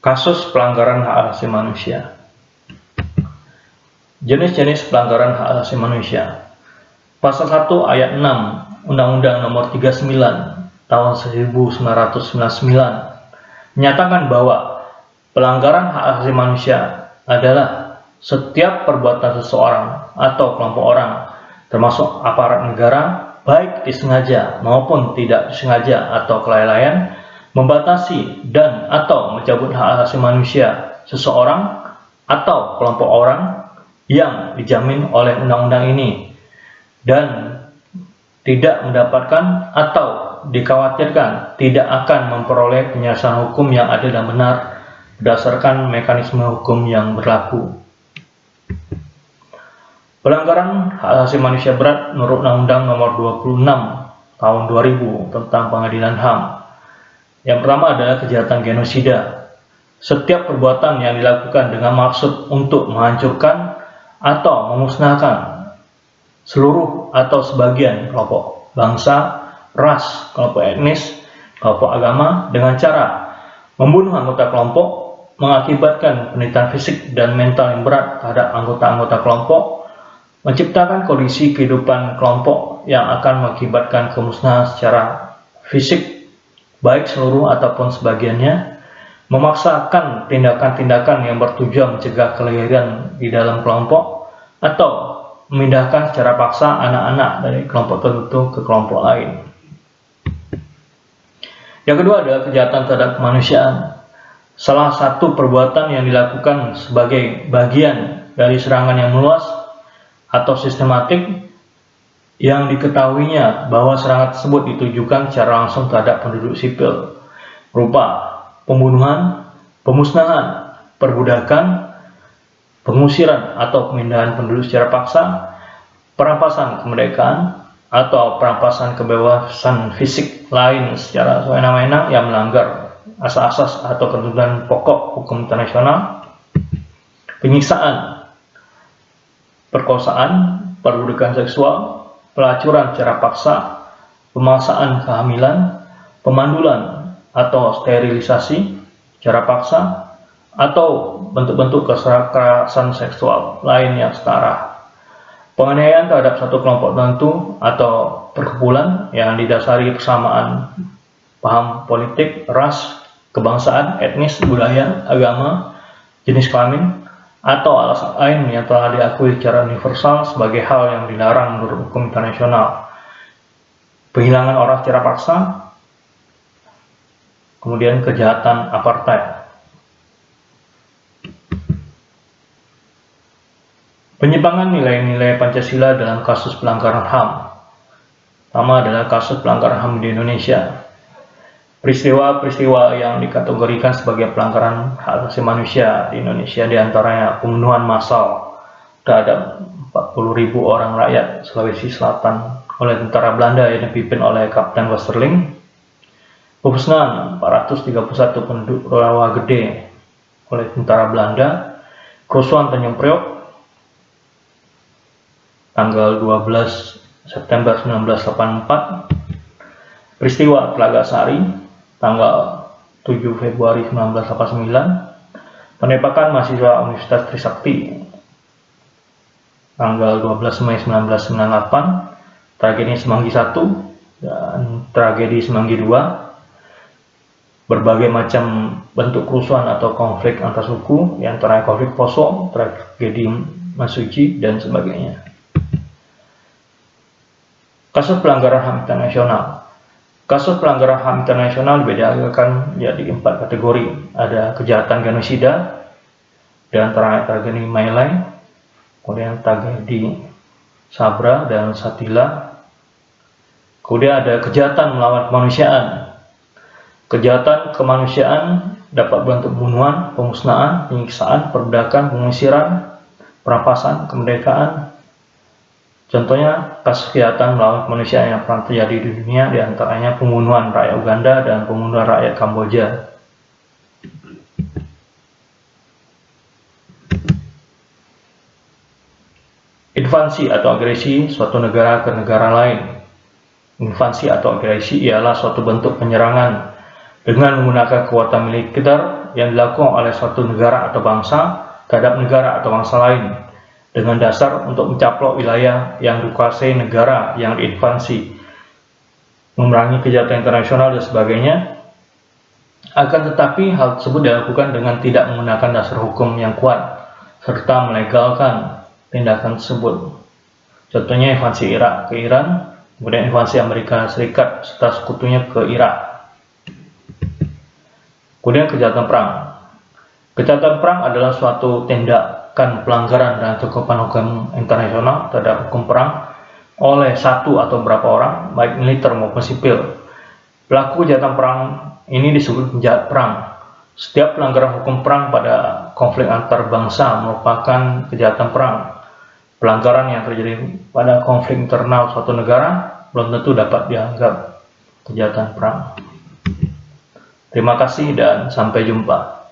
Kasus pelanggaran hak asasi manusia. Jenis-jenis pelanggaran hak asasi manusia. Pasal 1 ayat 6 Undang-Undang Nomor 39 Tahun 1999 menyatakan bahwa pelanggaran hak asasi manusia adalah setiap perbuatan seseorang atau kelompok orang, termasuk aparat negara, baik disengaja maupun tidak disengaja atau kelalaian, membatasi dan atau mencabut hak asasi manusia seseorang atau kelompok orang yang dijamin oleh undang-undang ini dan tidak mendapatkan atau dikhawatirkan tidak akan memperoleh penyelesaian hukum yang adil dan benar berdasarkan mekanisme hukum yang berlaku. Pelanggaran hak asasi manusia berat menurut Undang-Undang Nomor 26 Tahun 2000 tentang Pengadilan HAM. Yang pertama adalah kejahatan genosida. Setiap perbuatan yang dilakukan dengan maksud untuk menghancurkan atau memusnahkan seluruh atau sebagian kelompok bangsa, ras, kelompok etnis, kelompok agama dengan cara membunuh anggota kelompok, mengakibatkan penderitaan fisik dan mental yang berat terhadap anggota-anggota kelompok, menciptakan kondisi kehidupan kelompok yang akan mengakibatkan kemusnahan secara fisik, baik seluruh ataupun sebagiannya, memaksakan tindakan-tindakan yang bertujuan mencegah kelahiran di dalam kelompok, atau memindahkan secara paksa anak-anak dari kelompok tertentu ke kelompok lain. Yang kedua adalah kejahatan terhadap kemanusiaan. Salah satu perbuatan yang dilakukan sebagai bagian dari serangan yang meluas atau sistematik yang diketahuinya bahwa serangan tersebut ditujukan secara langsung terhadap penduduk sipil, berupa pembunuhan, pemusnahan, perbudakan, pengusiran atau pemindahan penduduk secara paksa, perampasan kemerdekaan, atau perampasan kebebasan fisik lain secara semena-mena yang melanggar asas-asas atau ketentuan pokok hukum internasional, penyiksaan, perkosaan, perbudakan seksual, pelacuran secara paksa, pemaksaan kehamilan, pemandulan atau sterilisasi secara paksa, atau bentuk-bentuk kekerasan seksual lain yang setara. Penganiayaan terhadap satu kelompok tertentu atau perkumpulan yang didasari persamaan paham politik, ras, kebangsaan, etnis, budaya, agama, jenis kelamin, atau alasan lain yang telah diakui secara universal sebagai hal yang dilarang menurut hukum internasional. Penghilangan orang secara paksa, kemudian kejahatan apartheid. Penyimpangan nilai-nilai Pancasila dalam kasus pelanggaran HAM. Pertama adalah kasus pelanggaran HAM di Indonesia. Peristiwa-peristiwa yang dikategorikan sebagai pelanggaran hak asasi manusia di Indonesia diantaranya pembunuhan massal terhadap 40.000 orang rakyat Sulawesi Selatan oleh tentara Belanda yang dipimpin oleh Kapten Westerling, pemusnahan 431 penduduk Rawagede oleh tentara Belanda, kerusuhan Tanjung Priok tanggal 12 September 1984, peristiwa Telaga Sari tanggal 7 Februari 1989, penembakan mahasiswa Universitas Trisakti tanggal 12 Mei 1998, tragedi Semanggi 1 dan tragedi Semanggi 2, berbagai macam bentuk kerusuhan atau konflik antar suku, yang antara konflik Poso, tragedi Masuci, dan sebagainya. Kasus pelanggaran HAM internasional. Kasus pelanggaran HAM internasional dibedakan menjadi 4 kategori. Ada kejahatan genosida, di antara tragedi My Lai, kemudian tragedi Sabra dan Shatila. Kemudian ada kejahatan melawan kemanusiaan. Kejahatan kemanusiaan dapat berbentuk pembunuhan, pemusnahan, penyiksaan, perbudakan, pengusiran, perampasan kemerdekaan. Contohnya kasus kejahatan melawan kemanusiaan yang pernah terjadi di dunia, diantaranya pembunuhan rakyat Uganda dan pembunuhan rakyat Kamboja. Invasi atau agresi suatu negara ke negara lain. Invasi atau agresi ialah suatu bentuk penyerangan dengan menggunakan kekuatan militer yang dilakukan oleh suatu negara atau bangsa terhadap negara atau bangsa lain dengan dasar untuk mencaplok wilayah yang dikuasai negara yang diinvasi, memerangi kejahatan internasional dan sebagainya. Akan tetapi hal tersebut dilakukan dengan tidak menggunakan dasar hukum yang kuat serta melegalkan tindakan tersebut. Contohnya invasi Irak ke Iran, kemudian invasi Amerika Serikat serta sekutunya ke Irak. Kemudian kejahatan perang. Kejahatan perang adalah suatu tindakan pelanggaran dan kecukupan hukum internasional terhadap hukum perang oleh satu atau beberapa orang, baik militer maupun sipil. Pelaku kejahatan perang ini disebut penjahat perang. Setiap pelanggaran hukum perang pada konflik antar bangsa merupakan kejahatan perang. Pelanggaran yang terjadi pada konflik internal suatu negara belum tentu dapat dianggap kejahatan perang. Terima kasih dan sampai jumpa.